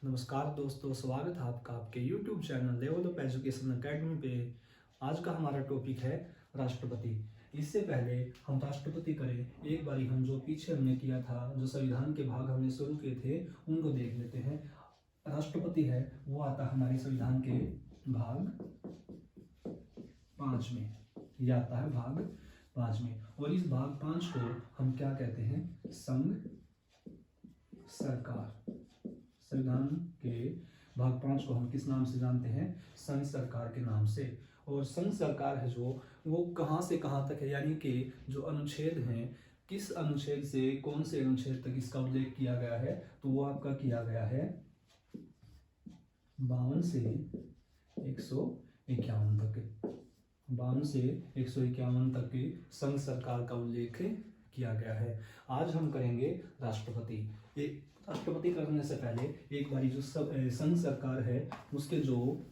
नमस्कार दोस्तों, स्वागत है आपका आपके YouTube channel level up education academy पे। आज का हमारा टॉपिक है राष्ट्रपति। इससे पहले हम राष्ट्रपति करें, एक बारी हम जो पीछे हमने किया था, जो संविधान के भाग हमने शुरू किए थे, उनको देख लेते हैं। राष्ट्रपति है वो आता हमारे संविधान के भाग 5 में, यह आता है भाग 5 में। और इस भाग 5 को हम क्या कहते हैं? संघ सरकार। संविधान के भाग 5 को हम किस नाम से जानते हैं? संघ सरकार के नाम से। और संघ सरकार है जो वो कहाँ से कहाँ तक है, यानी कि जो अनुच्छेद हैं, किस अनुच्छेद से कौन से अनुच्छेद तक इसका उल्लेख किया गया है, तो वो आपका किया गया है 52 से 151 तक। 52 से 151 तक की संघ सरकार का उल्लेख किया गया है। आज हम करेंगे राष्ट्रपति। राष्ट्रपति करने से पहले एक बारी जो संघ सरकार है उसके जो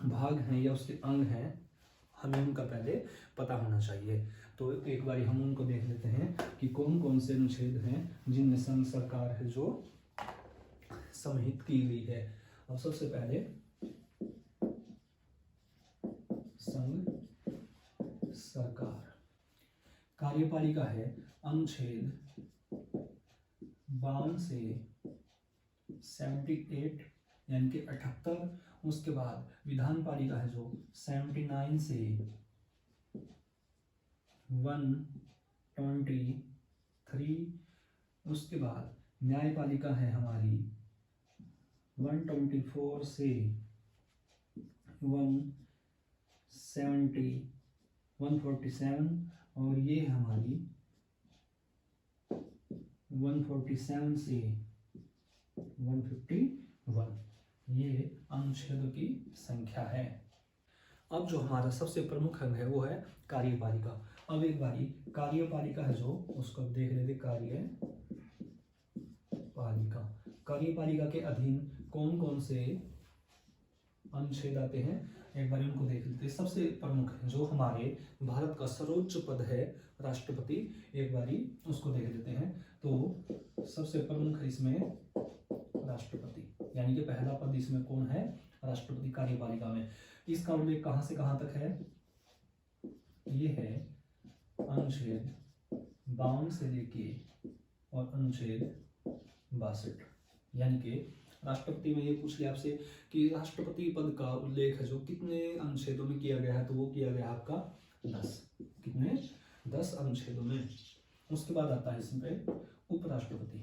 भाग हैं या उसके अंग हैं, हमें उनका पहले पता होना चाहिए। तो एक बारी हम उनको देख लेते हैं कि कौन कौन से अनुच्छेद हैं जिनमें संघ सरकार है जो समाहित की गई है। अब सबसे पहले संघ सरकार कार्यपालिका है अनुच्छेद 52 से 78 यानी कि 78। उसके बाद विधान पालिका है जो 79 से 123। उसके बाद न्यायपालिका है हमारी 124 से 147 और ये हमारी 147 से 151। ये अनुच्छेदों की संख्या है। अब जो हमारा सबसे प्रमुख अंग है वो है कार्यपालिका। अब एक बारी कार्यपालिका है जो उसको देख लेते। कार्यपालिका के अधीन कौन कौन से अनुच्छेद आते हैं, एक बार उनको देख लेते। सबसे प्रमुख जो हमारे भारत का सर्वोच्च पद है राष्ट्रपति, एक बारी उसको देख लेते हैं। तो सबसे प्रमुख है इसमें राष्ट्रपति, यानी कि पहला पद इसमें कौन है? राष्ट्रपति कार्यपालिका में। इसका उल्लेख कहां से कहां तक है? ये है अनुच्छेद 52 से लेके और अनुच्छेद 62। यानी कि राष्ट्रपति में ये पूछ लिया आपसे कि राष्ट्रपति पद का उल्लेख है जो कितने अनुच्छेदों में किया गया है, तो वो किया गया आपका 10। कितने? 10 अनुच्छेदों में। उसके बाद आता है इसमें उपराष्ट्रपति।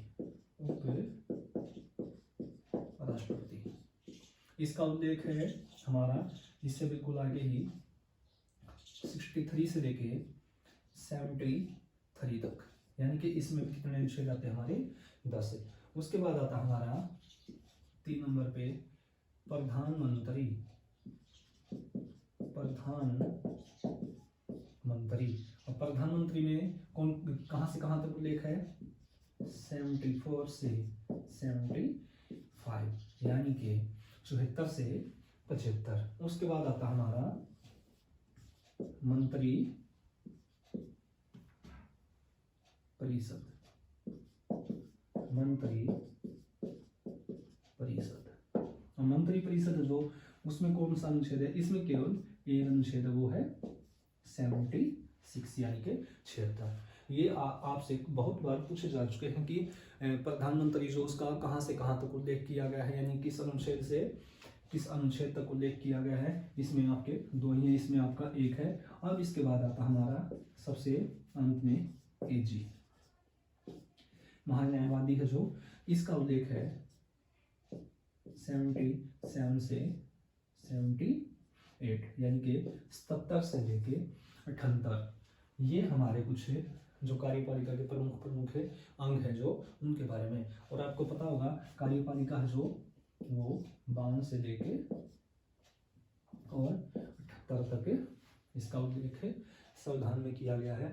इसका उल्लेख है हमारा इससे बिल्कुल आगे ही 63 से लेके 73 तक, यानी कि इसमें भी कितने अनुच्छेद आते हैं हमारे? 10। उसके बाद आता हमारा 3 नंबर पे प्रधानमंत्री। और प्रधानमंत्री में कौन कहां से कहां तक उल्लेख है? 74 से 75, यानी कि 74 से 75। उसके बाद आता हमारा मंत्री परिषद। मंत्री परिषद जो उसमें कौन सा अनुच्छेद है? इसमें केवल एक अनुच्छेद है, वो है 76 यानी कि 76। ये आपसे बहुत बार पूछे जा चुके हैं कि प्रधानमंत्री जो उसका कहां से कहां तक उल्लेख किया गया है, यानी किस अनुच्छेद से किस अनुच्छेद तक उल्लेख किया गया है। इसमें आपके 2 ही है, इसमें आपका 1 है। अब इसके बाद आता हमारा सबसे अंत में AG महान्यायवादी है जो इसका उल्लेख है 77 से 78, यानी कि 77 से लेके 78। ये हमारे कुछ जो कार्यपालिका के प्रमुख अंग है जो उनके बारे में। और आपको पता होगा कार्यपालिका है जो वो 52 से लेके और 78 तक इसका उल्लेख संविधान में किया गया है।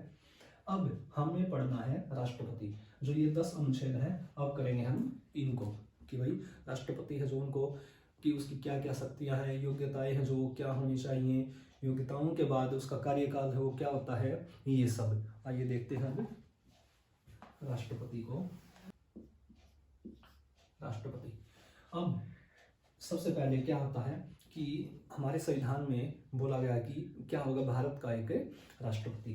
अब हमें पढ़ना है राष्ट्रपति, जो ये 10 अनुच्छेद हैं। अब करेंगे हम इनको कि भाई राष्ट्रपति है जो उनको कि उसकी क्या क्या शक्तियां हैं, योग्यताएं हैं जो क्या होनी चाहिए, योग्यताओं के बाद उसका कार्यकाल है वो क्या होता है, ये सब आइए देखते हैं अब राष्ट्रपति को। अब सबसे पहले क्या होता है कि हमारे संविधान में बोला गया कि क्या होगा, भारत का एक राष्ट्रपति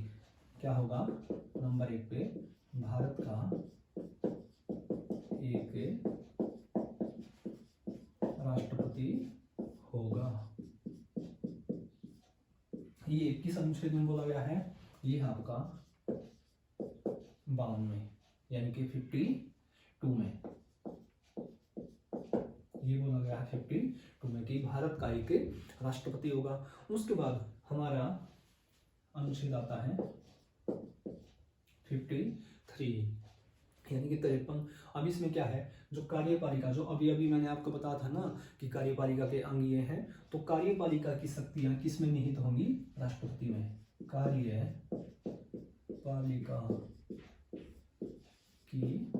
क्या होगा, नंबर 1 पे भारत का एक राष्ट्रपति होगा। ये किस अनुच्छेद में बोला गया है, ये आपका 52 में, यानी कि 52 में ये बोला गया है 52 में कि भारत का एक राष्ट्रपति होगा। उसके बाद हमारा अनुच्छेद आता है 53, यानी कि 53। अब इसमें क्या है, जो कार्यपालिका, जो अभी अभी मैंने आपको बताया था ना कि कार्यपालिका के अंग ये हैं, तो कार्यपालिका की शक्तियां किस में निहित होंगी, राष्ट्रपति में। कार्यपालिका की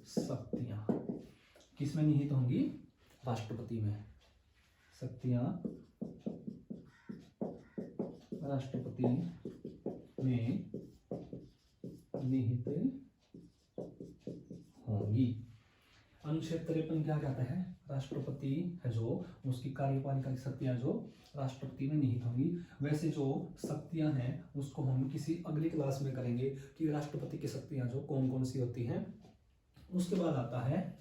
शक्तियां किस में निहित होंगी, राष्ट्रपति में। शक्तियां राष्ट्रपति में निहित होंगी। अनुच्छेद 53 क्या कहता है, राष्ट्रपति है जो उसकी कार्यपालिका की शक्तियां जो राष्ट्रपति में निहित होंगी। वैसे जो शक्तियां हैं उसको हम किसी अगली क्लास में करेंगे कि राष्ट्रपति की शक्तियां जो कौन कौन सी होती हैं। उसके बाद आता है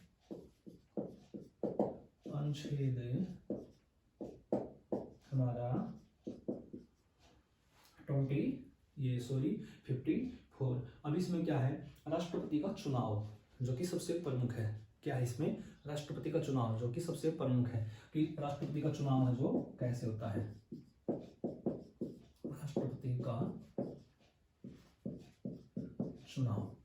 अनुच्छेद हमारा 54। अब इसमें क्या है, राष्ट्रपति का चुनाव जो कि सबसे प्रमुख है। क्या है इसमें, राष्ट्रपति का चुनाव जो कि सबसे प्रमुख है कि राष्ट्रपति का चुनाव है जो कैसे होता है। राष्ट्रपति का चुनाव,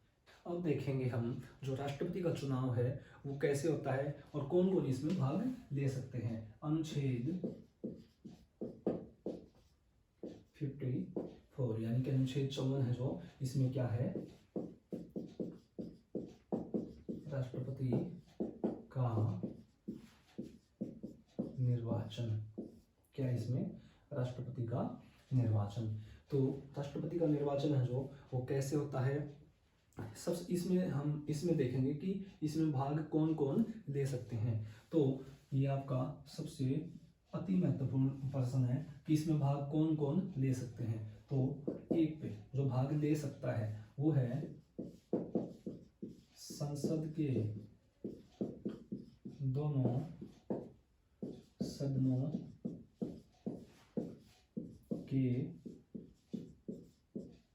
अब देखेंगे हम जो राष्ट्रपति का चुनाव है वो कैसे होता है और कौन कौन इसमें भाग ले सकते हैं। अनुच्छेद 54 यानी कि अनुच्छेद 54 है जो, इसमें क्या है, राष्ट्रपति का निर्वाचन। क्या है इसमें, राष्ट्रपति का निर्वाचन। तो राष्ट्रपति का निर्वाचन है जो वो कैसे होता है, सब इसमें हम इसमें देखेंगे कि इसमें भाग कौन कौन ले सकते हैं। तो ये आपका सबसे अति महत्वपूर्ण प्रश्न है कि इसमें भाग कौन कौन ले सकते हैं। तो एक पे जो भाग ले सकता है वो है संसद के दोनों सदनों के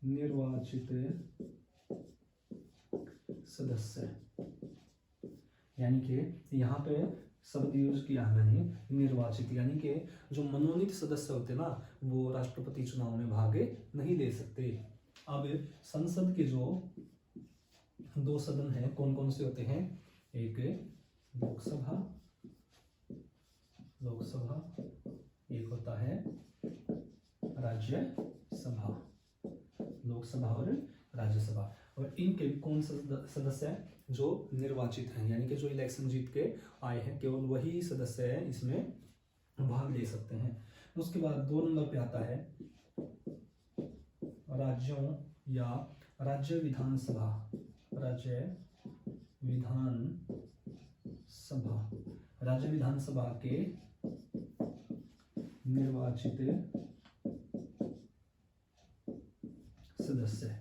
निर्वाचित सदस्य, यानी कि यहाँ पे शब्द यूज किया है मैंने निर्वाचित, यानी कि जो मनोनीत सदस्य होते ना वो राष्ट्रपति चुनाव में भाग नहीं ले सकते। अब संसद के जो 2 सदन हैं कौन कौन से होते हैं, एक लोकसभा, एक होता है राज्यसभा, लोकसभा और राज्यसभा। और इनके कौन सदस्य हैं, जो निर्वाचित हैं, यानी कि जो इलेक्शन जीत के आए हैं, केवल वही सदस्य हैं इसमें भाग ले सकते हैं। उसके बाद 2 नंबर पे आता है राज्यों या राज्य विधानसभा, राज्य विधानसभा के निर्वाचित सदस्य।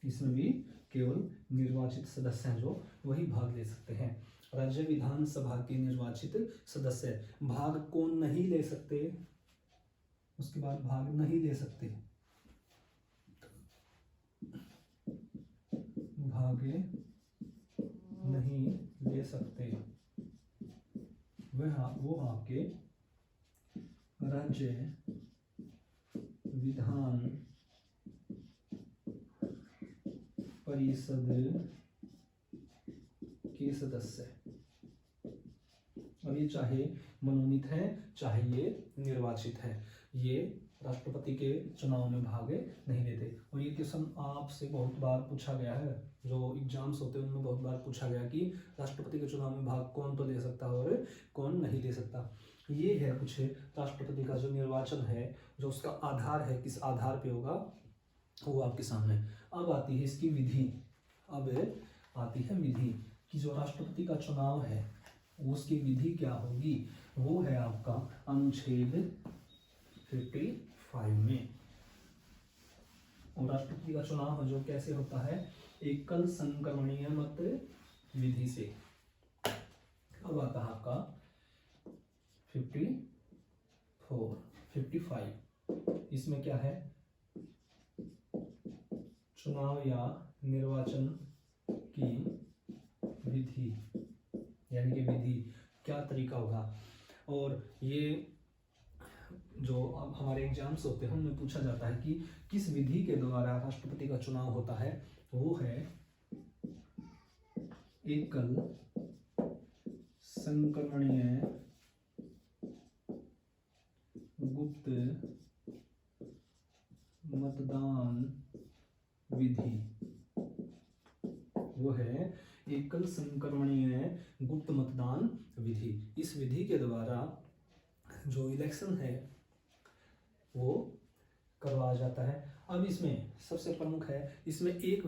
इसमें भी केवल निर्वाचित सदस्य हैं जो वही भाग ले सकते हैं। राज्य विधानसभा के निर्वाचित सदस्य, भाग कौन नहीं ले सकते, उसके बाद भाग नहीं ले सकते, भाग नहीं ले सकते वो आपके राज्य विधान परिषद के सदस्य। अब ये चाहे मनोनीत है चाहे ये निर्वाचित है, ये राष्ट्रपति के चुनाव में भाग नहीं लेते। और ये क्वेश्चन आपसे बहुत बार पूछा गया है, जो एग्जाम्स होते हैं उनमें बहुत बार पूछा गया कि राष्ट्रपति के चुनाव में भाग कौन तो ले सकता है और कौन नहीं ले सकता। ये है कुछ राष्ट्रपति का जो निर्वाचन है, जो उसका आधार है, किस आधार पे होगा वो आपके सामने। अब आती है इसकी विधि। अब आती है विधि कि जो राष्ट्रपति का चुनाव है उसकी विधि क्या होगी, वो है आपका अनुच्छेद 55 में। और राष्ट्रपति का चुनाव जो कैसे होता है, एकल संक्रमणीय मत विधि से। अब आता है आपका 55। इसमें क्या है, चुनाव या निर्वाचन की विधि, यानी कि विधि क्या तरीका होगा। और ये जो अब हमारे एग्जाम्स होते हैं उनमें पूछा जाता है कि किस विधि के द्वारा राष्ट्रपति का चुनाव होता है, वो है एकल संक्रमणीय गुप्त मतदान विधि। वो है एकल संक्रमणीय गुप्त मतदान विधि। इस विधि के द्वारा जो इलेक्शन है वो करवाया जाता है। अब इसमें सबसे प्रमुख है, इसमें एक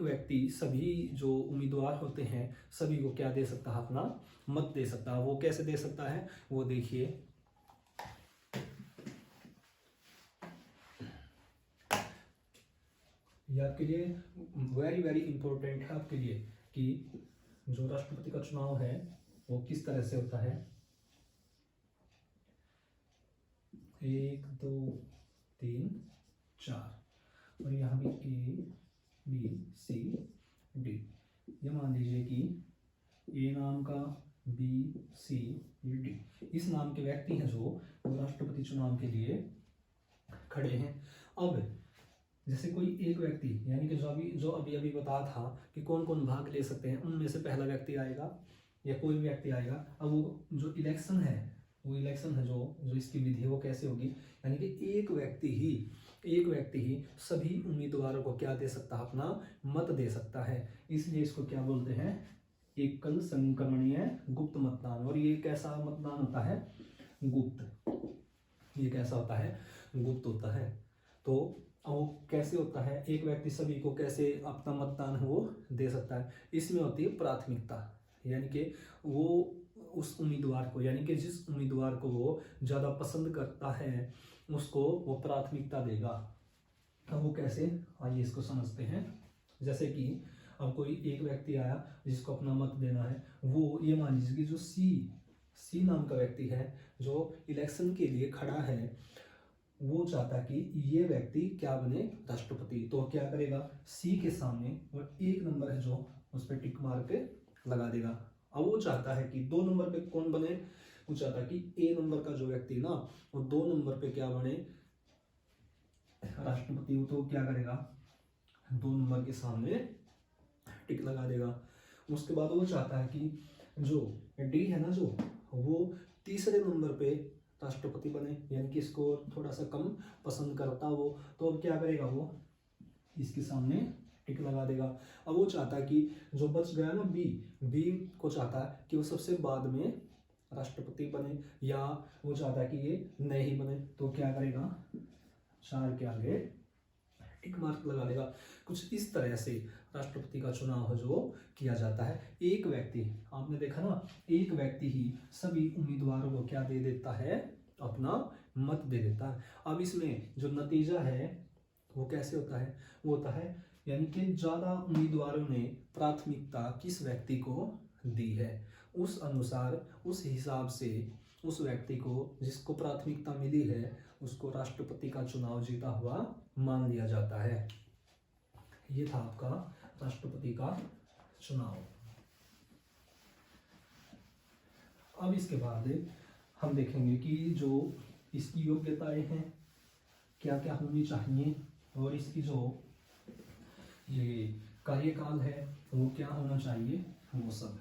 व्यक्ति सभी जो उम्मीदवार होते हैं सभी को क्या दे सकता है, अपना मत दे सकता है। वो कैसे दे सकता है, वो देखिए, ये आपके लिए वेरी वेरी इंपॉर्टेंट है आपके लिए कि जो राष्ट्रपति का चुनाव है वो किस तरह से होता है। 1 2 3 4 और यहाँ भी A B C D। ये मान लीजिए कि A नाम का, B C D, इस नाम के व्यक्ति हैं जो राष्ट्रपति चुनाव के लिए खड़े हैं। अब जैसे कोई एक व्यक्ति, यानी कि जो अभी अभी बताया था कि कौन कौन भाग ले सकते हैं, उनमें से पहला व्यक्ति आएगा या कोई व्यक्ति आएगा। अब वो जो इलेक्शन है जो इसकी विधि है वो कैसे होगी, यानी कि एक व्यक्ति ही सभी उम्मीदवारों को क्या दे सकता है, अपना मत दे सकता है। इसलिए इसको क्या बोलते हैं, एकल संक्रमणीय गुप्त मतदान। और ये कैसा मतदान होता है, गुप्त। ये कैसा होता है, गुप्त होता है। तो वो कैसे होता है, एक व्यक्ति सभी को कैसे अपना मतदान है वो दे सकता है। इसमें होती है प्राथमिकता, यानी कि वो उस उम्मीदवार को, यानी कि जिस उम्मीदवार को वो ज़्यादा पसंद करता है उसको वो प्राथमिकता देगा। अब वो कैसे, आइए इसको समझते हैं। जैसे कि अब कोई एक व्यक्ति आया जिसको अपना मत देना है, वो ये मान लीजिए कि जो सी नाम का व्यक्ति है जो इलेक्शन के लिए खड़ा है, वो चाहता है कि ये व्यक्ति क्या बने, राष्ट्रपति। तो क्या करेगा, सी के सामने और 1 नंबर है जो उस पर टिक मार के लगा देगा। अब वो चाहता है कि 2 नंबर पे कौन बने, वो चाहता है कि A नंबर का जो व्यक्ति ना वो 2 नंबर पे क्या बने, राष्ट्रपति। तो क्या करेगा, 2 नंबर के सामने टिक लगा देगा। उसके बाद वो चाहता है कि जो D है ना, जो वो 3रे नंबर पे राष्ट्रपति बने, यानी कि इसको थोड़ा सा कम पसंद करता वो। तो अब क्या करेगा, वो इसके सामने टिक लगा देगा। अब वो चाहता है कि जो बच गया ना बी को चाहता है कि वो सबसे बाद में राष्ट्रपति बने, या वो चाहता है कि ये नहीं बने। तो क्या करेगा, 4 के आगे टिक मार्क लगा देगा। कुछ इस तरह से राष्ट्रपति का चुनाव जो किया जाता है। एक व्यक्ति, आपने देखा ना, एक व्यक्ति ही सभी उम्मीदवारों को क्या दे देता है, अपना मत दे देता है। अब इसमें जो नतीजा है वो कैसे होता है, वो होता है यानी कि ज़्यादा उम्मीदवारों ने प्राथमिकता किस व्यक्ति को दी है, उस अनुसार उस हिसाब से उस व्यक्ति को जिसको प्राथमिकता मिली है उसको राष्ट्रपति का चुनाव जीता हुआ मान लिया जाता है। ये था आपका राष्ट्रपति का चुनाव। अब इसके बाद हम देखेंगे कि जो इसकी योग्यताएं हैं क्या क्या होनी चाहिए, और इसकी जो ये कार्यकाल है वो क्या होना चाहिए, वो सब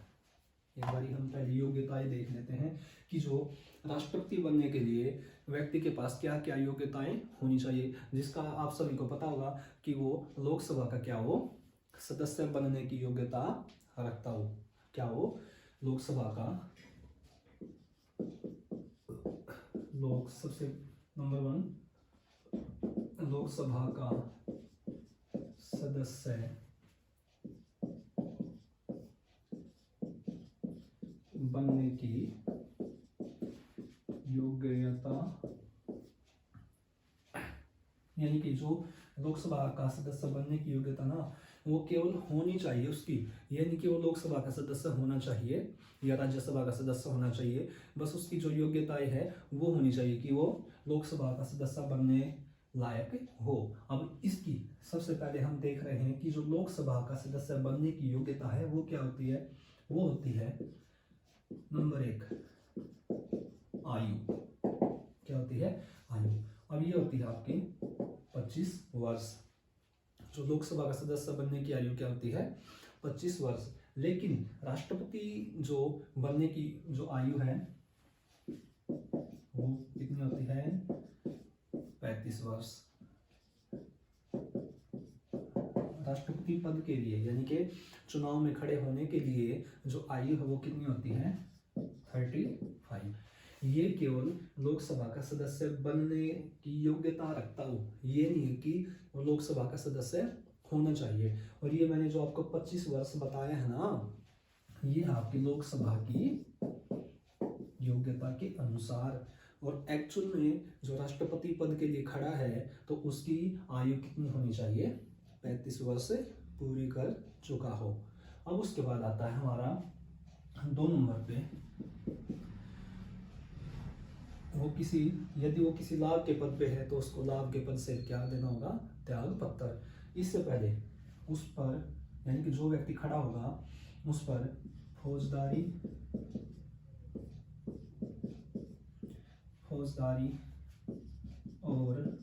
एक बार हम पहले योग्यताएं देख लेते हैं कि जो राष्ट्रपति बनने के लिए व्यक्ति के पास क्या क्या योग्यताएं होनी चाहिए, जिसका आप सभी को पता होगा कि वो लोकसभा का क्या वो सदस्य बनने की योग्यता रखता हो। क्या वो लोकसभा का सबसे नंबर 1 लोकसभा का सदस्य बनने की योग्यता, यानी कि जो लोकसभा का सदस्य बनने की योग्यता ना, वो केवल होनी चाहिए उसकी, यानी कि वो लोकसभा का सदस्य होना चाहिए या राज्यसभा का सदस्य होना चाहिए, बस उसकी जो योग्यताएं है वो होनी चाहिए कि वो लोकसभा का सदस्य बनने लायक हो। अब इसकी सबसे पहले हम देख रहे हैं कि जो लोकसभा का सदस्य बनने की योग्यता है वो क्या होती है, वो होती है नंबर 1 आयु। क्या होती है? आयु। अब ये होती है आपकी 25 वर्ष। जो लोकसभा का सदस्य बनने की आयु क्या होती है? 25 वर्ष। लेकिन राष्ट्रपति जो बनने की जो आयु है वो कितनी होती है? 35 वर्ष। राष्ट्रपति पद के लिए यानी कि चुनाव में खड़े होने के लिए जो आयु है वो कितनी होती है? 35। ये केवल लोकसभा का सदस्य बनने की योग्यता रखता हो, ये नहीं है कि वो लोकसभा का सदस्य होना चाहिए। और ये मैंने जो आपको 25 वर्ष बताया है ना, ये आपकी लोकसभा की योग्यता के अनुसार। और एक्चुअल में जो राष्ट्रपति पद के लिए खड़ा है तो उसकी आयु कितनी होनी चाहिए? 35 वर्ष पूरी कर चुका हो। अब उसके बाद आता है हमारा 2 नंबर पे, यदि वो किसी लाभ के पद पे है तो उसको लाभ के पद से क्या देना होगा? त्याग पत्र। इससे पहले उस पर यानी कि जो व्यक्ति खड़ा होगा उस पर फौजदारी और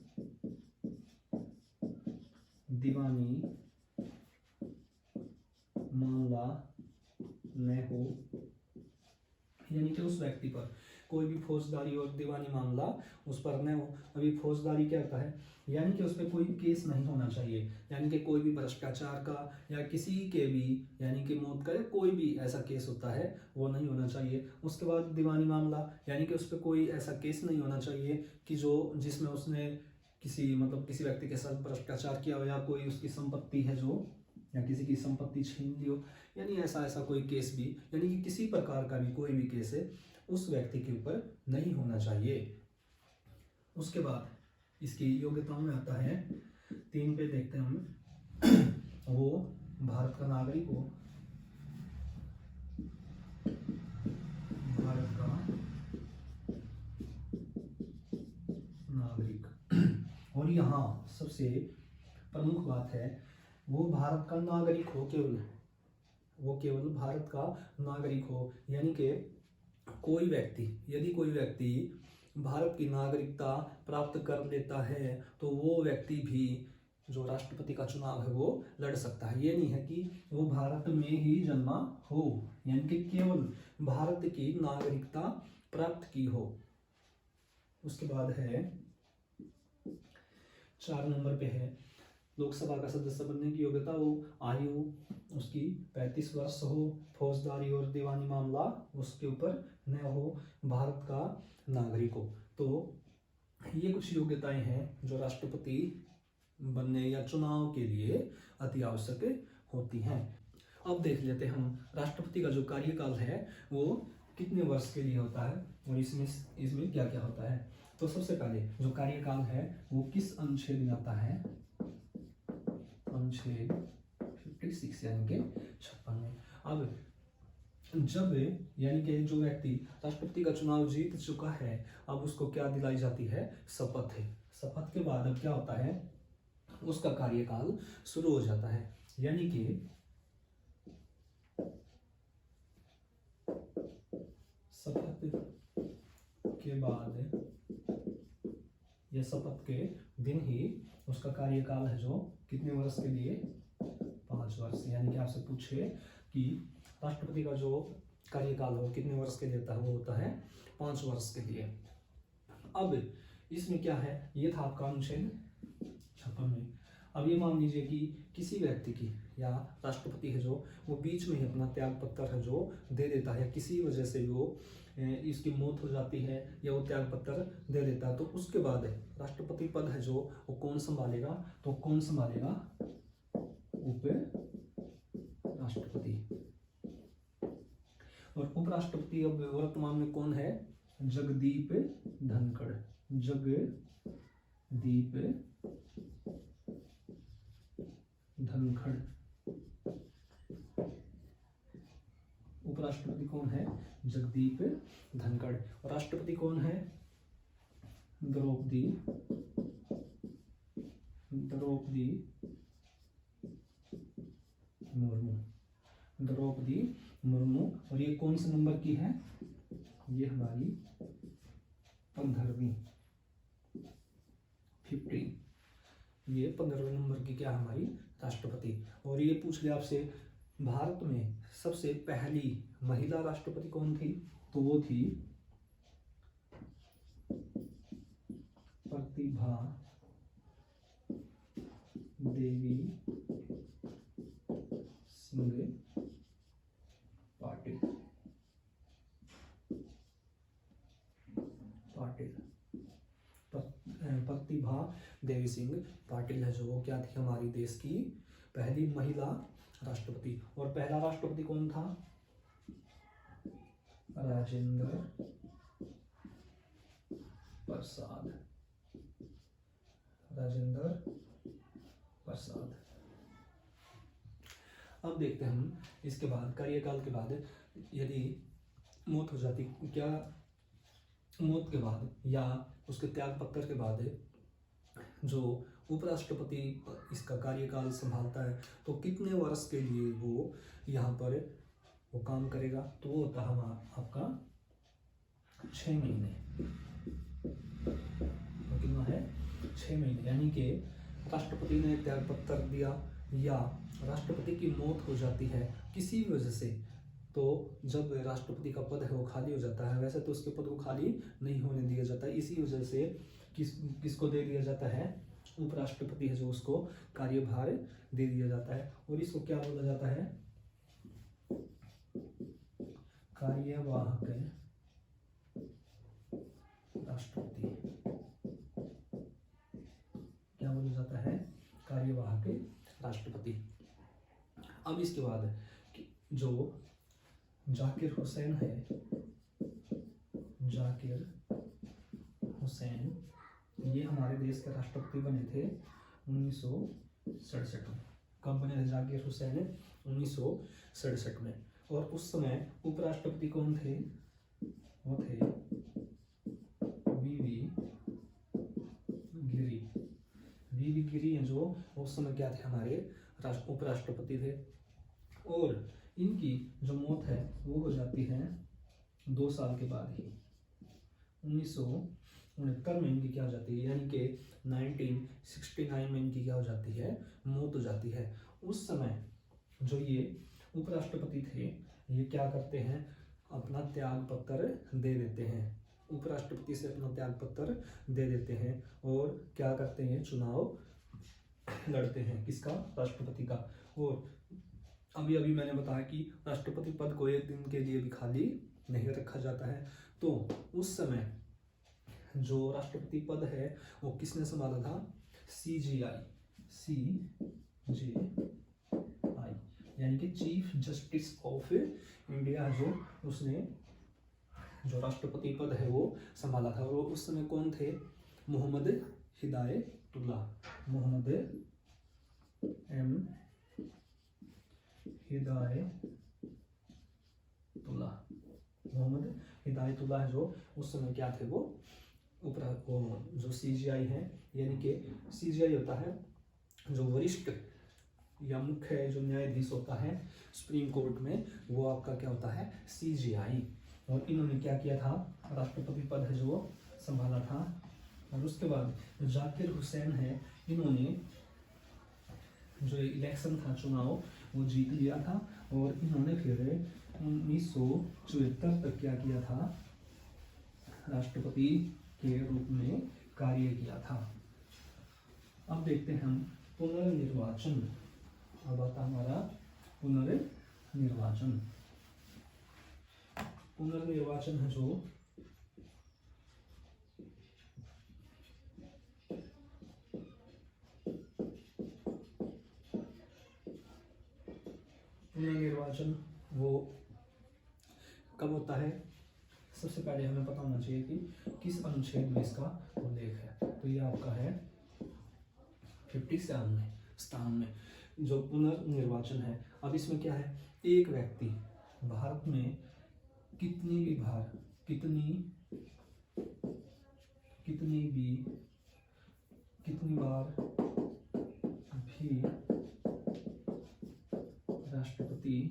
दीवानी मामला न हो, यानी कि उस व्यक्ति पर कोई भी फौजदारी और दीवानी मामला उस पर न हो। अभी फौजदारी क्या होता है? यानी कि उस पर कोई केस नहीं होना चाहिए, यानी कि कोई भी भ्रष्टाचार का या किसी के भी यानी कि मौत का कोई भी ऐसा केस होता है वो नहीं होना चाहिए। उसके बाद दीवानी मामला, यानी कि उस पर कोई ऐसा केस नहीं होना चाहिए कि जिसमें उसने किसी व्यक्ति के साथ भ्रष्टाचार किया हो या कोई उसकी संपत्ति है जो या किसी की संपत्ति छीन ली हो, यानी ऐसा कोई केस भी, यानी कि किसी प्रकार का भी कोई भी केस है उस व्यक्ति के ऊपर नहीं होना चाहिए। उसके बाद इसकी योग्यताओं में आता है 3 पे देखते हैं हम वो भारत का नागरिक हो, भारत का नागरिक। और यहाँ सबसे प्रमुख बात है वो भारत का नागरिक हो, केवल भारत का नागरिक हो, यानी कि यदि कोई व्यक्ति भारत की नागरिकता प्राप्त कर लेता है तो वो व्यक्ति भी जो राष्ट्रपति का चुनाव है वो लड़ सकता है। ये नहीं है कि वो भारत में ही जन्मा हो, यानी कि केवल भारत की नागरिकता प्राप्त की हो। उसके बाद है 4 नंबर पे है लोकसभा का सदस्य बनने की योग्यता, वो आयु उसकी 35 वर्ष हो, फौजदारी और दीवानी मामला उसके ऊपर न हो, भारत का नागरिक हो। तो ये कुछ योग्यताएं हैं जो राष्ट्रपति बनने या चुनाव के लिए अति आवश्यक होती हैं। अब देख लेते हैं हम राष्ट्रपति का जो कार्यकाल है वो कितने वर्ष के लिए होता है और इसमें क्या क्या होता है। तो सबसे पहले जो कार्यकाल है वो किस अनुच्छेद में आता है? अनुच्छेद 56 यानी कि 56 में। अब जब यानी कि जो व्यक्ति राष्ट्रपति का चुनाव जीत चुका है अब उसको क्या दिलाई जाती है? शपथ है। शपथ के बाद अब क्या होता है? उसका कार्यकाल शुरू हो जाता है, यानी कि शपथ के बाद या शपथ के दिन ही उसका कार्यकाल है जो कितने वर्ष के लिए? 5 वर्ष। यानी कि आपसे पूछे कि राष्ट्रपति का जो कार्यकाल हो कितने वर्ष के लिए होता है? वो होता है 5 वर्ष के लिए। अब इसमें क्या है? ये था आपका अनुच्छेद 56 में। अब ये मान लीजिए कि किसी व्यक्ति की या राष्ट्रपति है जो वो बीच में ही अपना त्याग पत्र है जो दे देता है, किसी वजह से वो इसकी मौत हो जाती है या वो त्याग पत्र दे देता है, तो उसके बाद राष्ट्रपति पद है जो वो कौन संभालेगा? तो कौन संभालेगा? उप राष्ट्रपति। और उपराष्ट्रपति अब वर्तमान में कौन है? जगदीप धनखड़। जगदीप धनखड़ उपराष्ट्रपति कौन है? जगदीप धनखड़। और राष्ट्रपति कौन है? द्रौपदी मुर्मू। द्रौपदी मुर्मू। और ये कौन से नंबर की है? ये हमारी 15वीं 15। ये 15वें नंबर की क्या हमारी राष्ट्रपति। और ये पूछ लिया आपसे भारत में सबसे पहली महिला राष्ट्रपति कौन थी? तो वो थी प्रतिभा देवी सिंह पाटिल। प्रतिभा देवी सिंह पाटिल है जो वो क्या थी? हमारी देश की पहली महिला राष्ट्रपति। और पहला राष्ट्रपति कौन था? राजेंद्र प्रसाद। राजेंद्र प्रसाद। अब देखते हैं हम इसके बाद कार्यकाल के बाद यदि मौत हो जाती, क्या मौत के बाद या उसके त्याग पत्र के बाद जो उपराष्ट्रपति इसका कार्यकाल संभालता है तो कितने वर्ष के लिए वो यहाँ पर वो काम करेगा? तो वो होता है आपका 6 महीने। कितना है? 6 महीने। यानी कि राष्ट्रपति ने त्याग पत्र दिया या राष्ट्रपति की मौत हो जाती है किसी वजह से, तो जब राष्ट्रपति का पद है वो खाली हो जाता है। वैसे तो उसके पद को खाली नहीं होने दिया जाता है, इसी वजह से किसको दे दिया जाता है? उपराष्ट्रपति है जो उसको कार्यभार दे दिया जाता है। और इसको क्या बोला जाता है? कार्यवाहक राष्ट्रपति। क्या बोला जाता है? कार्यवाहक राष्ट्रपति। अब इसके बाद जो जाकिर हुसैन है, जाकिर हुसैन, ये हमारे देश के राष्ट्रपति बने थे 1967 में। कब बने थे जाकिर हुसैन? 1967 में। और उस समय उपराष्ट्रपति कौन थे? वो थे वीवी गिरी। वीवी गिरी हैं जो उस समय क्या थे? हमारे उपराष्ट्रपति थे। और इनकी जो मौत है वो हो जाती है 2 साल के बाद ही, 1969 में इनकी क्या हो जाती है? यानी कि 1969 में इनकी क्या हो जाती है? मौत हो जाती है। उस समय जो ये उपराष्ट्रपति थे ये क्या करते हैं? अपना त्याग पत्र दे देते हैं। उपराष्ट्रपति से अपना त्याग पत्र दे देते हैं और क्या करते हैं? चुनाव लड़ते हैं। किसका? राष्ट्रपति का। और अभी मैंने बताया कि राष्ट्रपति पद को एक दिन के लिए भी खाली नहीं रखा जाता है। तो उस समय जो राष्ट्रपति पद है वो किसने संभाला था? CJI यानी कि चीफ जस्टिस ऑफ इंडिया, जो उसने जो राष्ट्रपति पद है वो संभाला था। और उस समय कौन थे? मोहम्मद हिदायतुल्लाह। मोहम्मद हिदायतुल्लाह जो उस समय क्या थे? वो जो CJI है, यानी कि CJI होता है जो वरिष्ठ या मुख्य जो न्यायाधीश होता है सुप्रीम कोर्ट में, वो आपका क्या होता है? CJI। और इन्होंने क्या किया था? राष्ट्रपति पद है जो संभाला था। और उसके बाद जाकिर हुसैन है, इन्होंने जो इलेक्शन था, चुनाव, वो जीत लिया था। और इन्होंने फिर 1974 तक क्या किया था? राष्ट्रपति के रूप में कार्य किया था। अब देखते हैं हम पुनर्निर्वाचन। अब आता हमारा पुनर्निर्वाचन। पुनर्निर्वाचन है जो पुनर्निर्वाचन वो कब होता है? सबसे पहले हमें पता होना चाहिए कि किस अनुच्छेद में इसका उल्लेख है। तो ये आपका है 57 में स्थान में जो पुनर्निर्वाचन है। अब इसमें क्या है, एक व्यक्ति भारत में कितनी बार भी राष्ट्रपति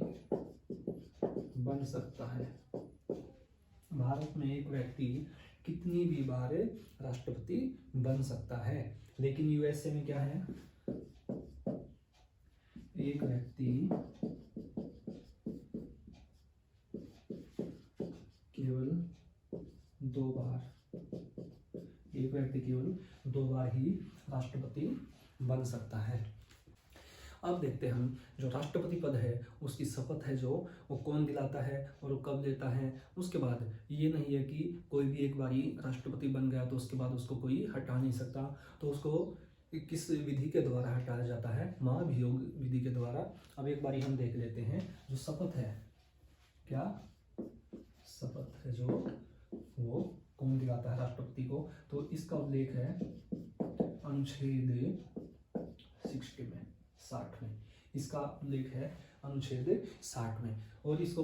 बन सकता है। भारत में एक व्यक्ति कितनी भी बार राष्ट्रपति बन सकता है। लेकिन यूएसए में क्या है, एक व्यक्ति केवल 2 बार ही राष्ट्रपति बन सकता है। अब देखते हैं हम जो राष्ट्रपति पद है उसकी शपथ है जो वो कौन दिलाता है और वो कब लेता है। उसके बाद ये नहीं है कि कोई भी एक बारी राष्ट्रपति बन गया तो उसके बाद उसको कोई हटा नहीं सकता। तो उसको किस विधि के द्वारा हटाया जाता है, महाभियोग विधि के द्वारा। अब एक बारी हम देख लेते हैं जो शपथ है, क्या शपथ है जो वो कौन दिलाता है राष्ट्रपति को। तो इसका उल्लेख है अनुच्छेद 60 में, इसका उल्लेख है अनुच्छेद 60 में। और इसको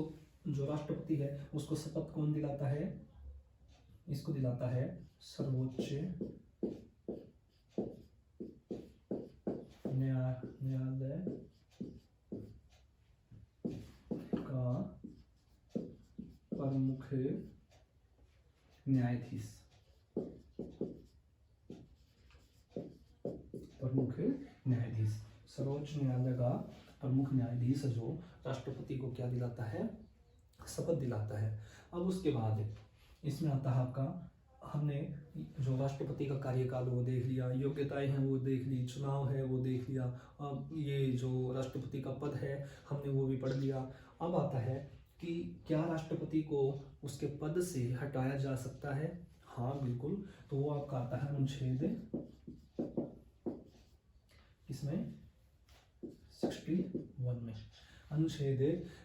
जो राष्ट्रपति है उसको शपथ कौन दिलाता है, इसको दिलाता है सर्वोच्च न्यायालय का प्रमुख न्यायाधीश। सर्वोच्च न्यायालय का प्रमुख न्यायाधीश जो राष्ट्रपति को क्या दिलाता है, शपथ दिलाता है। अब उसके बाद इसमें आता है आपका, हमने जो राष्ट्रपति का कार्यकाल वो देख लिया, योग्यताएं हैं वो देख ली, चुनाव है वो देख लिया, अब ये जो राष्ट्रपति का पद है हमने वो भी पढ़ लिया। अब आता है कि क्या राष्ट्रपति को उसके पद से हटाया जा सकता है। हाँ बिल्कुल, तो वो आपका आता है अनुच्छेद इसमें 61 में। अनुच्छेद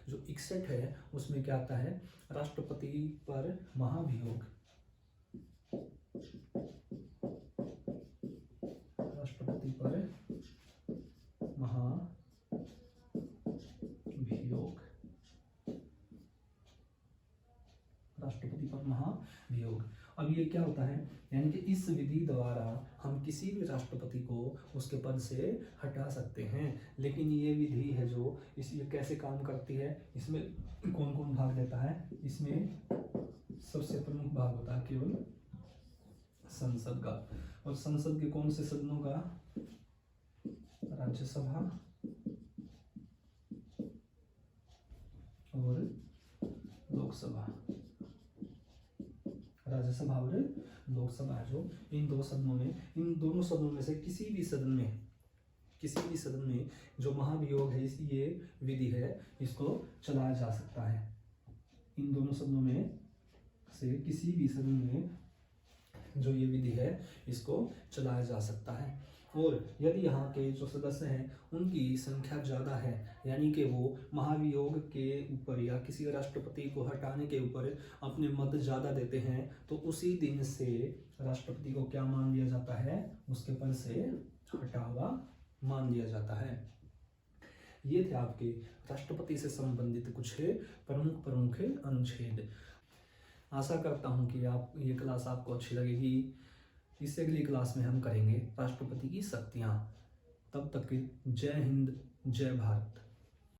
जो 61 है उसमें क्या आता है, राष्ट्रपति पर महाभियोग, राष्ट्रपति पर महाभियोग, राष्ट्रपति पर महाभियोग। अब ये क्या होता है, यानी कि इस विधि द्वारा हम किसी भी राष्ट्रपति को उसके पद से हटा सकते हैं। लेकिन ये विधि है जो ये कैसे काम करती है, इसमें कौन कौन भाग लेता है। इसमें सबसे प्रमुख भाग होता है केवल संसद का, और संसद के कौन से सदनों का, राज्यसभा और लोकसभा। राज्यसभा और लोकसभा है जो इन दोनों सदनों में से किसी भी सदन में जो महाभियोग है, ये विधि है इसको चलाया जा सकता है। इन दोनों सदनों में से किसी भी सदन में जो ये विधि है इसको चलाया जा सकता है। और यदि यहाँ के जो सदस्य हैं उनकी संख्या ज़्यादा है, यानी कि वो महाभियोग के ऊपर या किसी राष्ट्रपति को हटाने के ऊपर अपने मत ज़्यादा देते हैं, तो उसी दिन से राष्ट्रपति को क्या मान लिया जाता है, उसके पद से हटा हुआ मान लिया जाता है। ये थे आपके राष्ट्रपति से संबंधित कुछ प्रमुख अनुच्छेद। आशा करता हूँ कि ये क्लास आपको अच्छी लगेगी। इससे अगली क्लास में हम करेंगे राष्ट्रपति की शक्तियाँ। तब तक जय हिंद, जय भारत।